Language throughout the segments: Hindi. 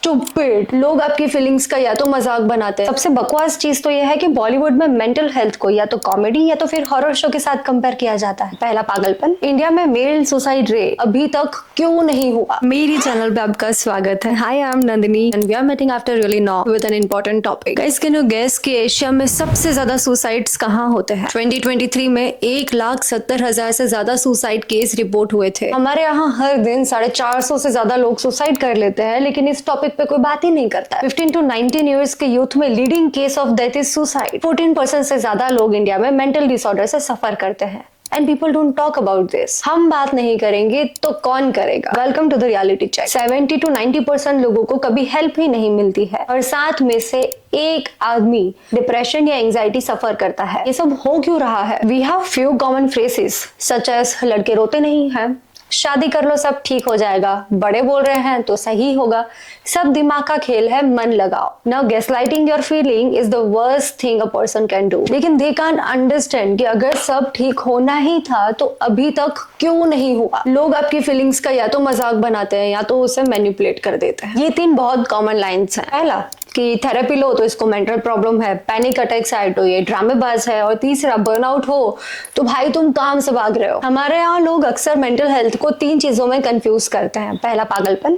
स्टूपिड। लोग आपकी फीलिंग्स का या तो मजाक बनाते हैं। सबसे बकवास चीज तो यह है कि बॉलीवुड में मेंटल हेल्थ को या तो कॉमेडी या तो फिर हॉरर शो के साथ कंपेयर किया जाता है। पहला पागलपन, इंडिया में मेल सुसाइड रेट अभी तक क्यों नहीं हुआ। मेरी चैनल पे आपका स्वागत है। Hi, I am Nandini and we are meeting after really long with an important topic. Guys, can you guess कि एशिया में सबसे ज्यादा सुसाइड्स कहाँ होते हैं? 2023 में 1,70,000 से ज्यादा सुसाइड केस रिपोर्ट हुए थे। हमारे यहाँ हर दिन 450 से ज्यादा लोग सुसाइड कर लेते हैं, लेकिन इस टॉपिक पे कोई बात ही नहीं करता। 15 to 19 ईयर्स के यूथ में leading case of death is suicide. 14% से ज्यादा लोग इंडिया में मेंटल डिसऑर्डर से सफर करते हैं and people don't talk about this. हम बात नहीं करेंगे तो कौन करेगा? Welcome to the reality check. 70 to 90% लोगों को कभी हेल्प ही नहीं मिलती है और 7 में से एक आदमी डिप्रेशन या एंजाइटी सफर करता है। ये सब हो क्यों रहा है? We have few common phrases such as लड़के रोते नहीं हैं, शादी कर लो सब ठीक हो जाएगा, बड़े बोल रहे हैं तो सही होगा, सब दिमाग का खेल है, मन लगाओ। Now gaslighting your feeling is the worst thing a person can do. लेकिन दे कांट अंडरस्टैंड कि अगर सब ठीक होना ही था तो अभी तक क्यों नहीं हुआ। लोग आपकी फीलिंग्स का या तो मजाक बनाते हैं या तो उसे मैनिपुलेट कर देते हैं। ये 3 बहुत कॉमन लाइन्स हैं। पहला कि थेरेपी लो तो इसको मेंटल प्रॉब्लम है, पैनिक अटैक्स आए तो ये ड्रामेबाज है, और तीसरा बर्नआउट हो तो भाई तुम काम से भाग रहे हो। हमारे यहाँ लोग अक्सर मेंटल हेल्थ को 3 चीजों में कंफ्यूज करते हैं। पहला पागलपन,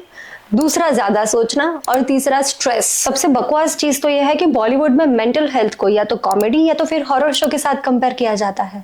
दूसरा ज्यादा सोचना और तीसरा स्ट्रेस। सबसे बकवास चीज तो यह है कि बॉलीवुड में मेंटल हेल्थ को या तो कॉमेडी या तो फिर हॉरर शो के साथ कंपेयर किया जाता है।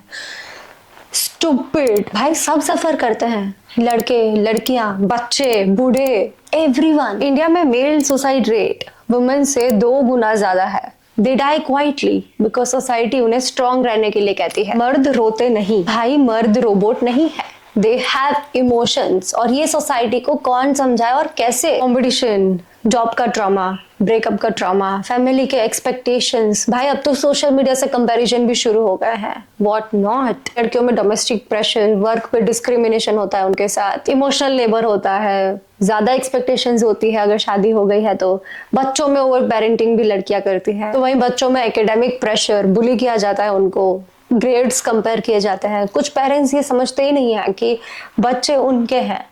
स्टूपिड। भाई सब सफर करते हैं, लड़के, लड़कियां, बच्चे, बूढ़े, एवरीवन। इंडिया में मेल सुसाइड रेट वुमेन से 2 गुना ज्यादा है। They die quietly because society उन्हें स्ट्रॉन्ग रहने के लिए कहती है। मर्द रोते नहीं भाई, मर्द रोबोट नहीं है, दे हैव इमोशंस। और ये सोसाइटी को कौन समझाए और कैसे? कॉम्पिटिशन, जॉब का ट्रॉमा, ब्रेकअप का ट्रॉमा, फैमिली के एक्सपेक्टेशंस। भाई अब तो सोशल मीडिया से कंपैरिजन भी शुरू हो गए हैं। What not. लड़कियों में डोमेस्टिक प्रेशर, वर्क पे डिस्क्रिमिनेशन होता है उनके साथ, इमोशनल लेबर होता है, ज्यादा एक्सपेक्टेशंस होती है अगर शादी हो गई है तो। बच्चों में ओवर पेरेंटिंग भी लड़कियां करती हैं, तो वहीं बच्चों में एकेडमिक प्रेशर, बुली किया जाता है उनको, ग्रेड्स कंपेयर किए जाते हैं। कुछ पेरेंट्स ये समझते ही नहीं है कि बच्चे उनके हैं,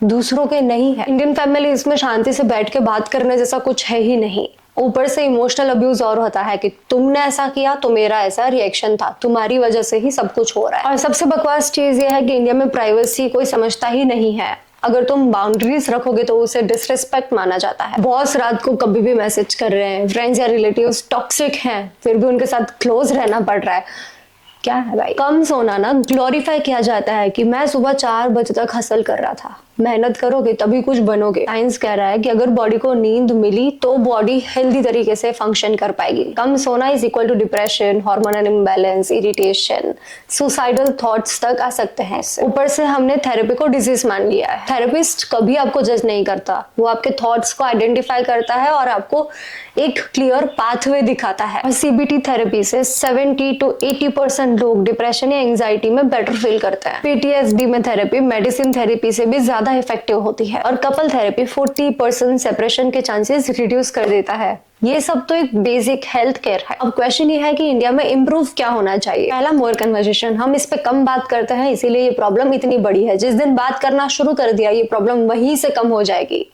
दूसरों के नहीं है। इंडियन फैमिली इसमें शांति से बैठ के बात करने जैसा कुछ है ही नहीं। ऊपर से इमोशनल अब्यूज और होता है कि तुमने ऐसा किया तो मेरा ऐसा रिएक्शन था, तुम्हारी वजह से ही सब कुछ हो रहा है। और सबसे बकवास चीज ये है कि इंडिया में प्राइवेसी कोई समझता ही नहीं है। अगर तुम बाउंड्रीज रखोगे तो उसे डिसरिस्पेक्ट माना जाता है। बॉस रात को कभी भी मैसेज कर रहे हैं, फ्रेंड्स या रिलेटिव्स टॉक्सिक हैं, फिर भी उनके साथ क्लोज रहना पड़ रहा है। क्या है भाई? कम सोना ना ग्लोरीफाई किया जाता है कि मैं सुबह 4 बजे तक हसल कर रहा था। मेहनत करोगे तभी कुछ बनोगे। साइंस कह रहा है कि अगर बॉडी को नींद मिली तो बॉडी हेल्दी तरीके से फंक्शन कर पाएगी। कम सोना is equal to depression, hormonal imbalance, irritation, suicidal thoughts तक आ सकते हैं इससे। ऊपर से हमने थेरेपी को डिजीज मान लिया है। थेरेपिस्ट कभी आपको जज नहीं करता, वो आपके थॉट्स को आइडेंटिफाई करता है और आपको एक क्लियर पाथवे दिखाता है। और सीबीटी थेरेपी से 70 to 80% लोग डिप्रेशन या एंजाइटी में बेटर फील करते हैं। पीटीएसडी में थेरेपी मेडिसिन थेरेपी से भी ज्यादा इफेक्टिव होती है। और कपल थेरेपी 40% सेपरेशन के चांसेस रिड्यूस कर देता है। ये सब तो एक बेसिक हेल्थ केयर है। अब क्वेश्चन ये है कि इंडिया में इम्प्रूव क्या होना चाहिए? पहला, मोर कन्वर्सेशन। हम इस पे कम बात करते हैं, इसीलिए ये प्रॉब्लम इतनी बड़ी है। जिस दिन बात करना शुरू कर दिया ये प्रॉब्लम वहीं से कम हो जाएगी।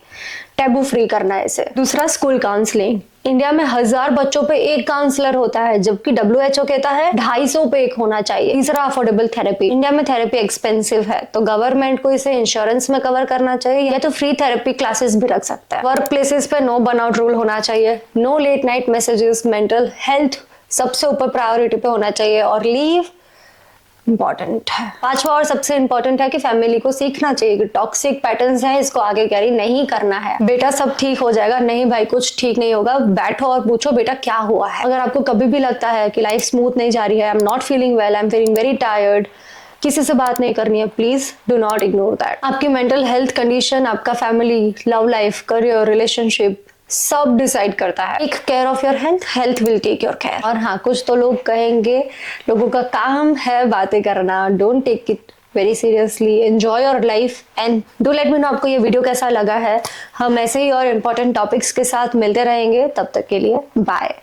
टैबू फ्री करना है इसे। दूसरा, स्कूल काउंसलिंग। इंडिया में 1000 बच्चों पे एक काउंसलर होता है, जबकि WHO कहता है 250 पे एक होना चाहिए। तीसरा, अफोर्डेबल थेरेपी। इंडिया में थेरेपी एक्सपेंसिव है तो गवर्नमेंट को इसे इंश्योरेंस में कवर करना चाहिए या तो फ्री थेरेपी क्लासेस भी रख सकता है। वर्क प्लेसेस पे नो बर्नआउट रूल होना चाहिए, no late night messages, mental health सबसे ऊपर प्रायोरिटी पे होना चाहिए और लीव इंपॉर्टेंट है। 5वां और सबसे इंपॉर्टेंट है कि फैमिली को सीखना चाहिए कि टॉक्सिक पैटर्न्स हैं, इसको आगे कैरी नहीं करना है। बेटा सब ठीक हो जाएगा, नहीं भाई कुछ ठीक नहीं होगा। बैठो और पूछो बेटा क्या हुआ है। अगर आपको कभी भी लगता है कि लाइफ स्मूथ नहीं जा रही है, I am not feeling well, I am feeling very tired, किसी से बात नहीं करनी है, please do not ignore that. आपकी मेंटल हेल्थ कंडीशन आपका family, love life, career, relationship सब डिसाइड करता है। Take care of your health, health will take your care. और हाँ, कुछ तो लोग कहेंगे लोगों का काम है बातें करना, don't take it very seriously, enjoy your life and do let me know आपको ये वीडियो कैसा लगा है। हम ऐसे ही और इम्पोर्टेंट टॉपिक्स के साथ मिलते रहेंगे, तब तक के लिए बाय।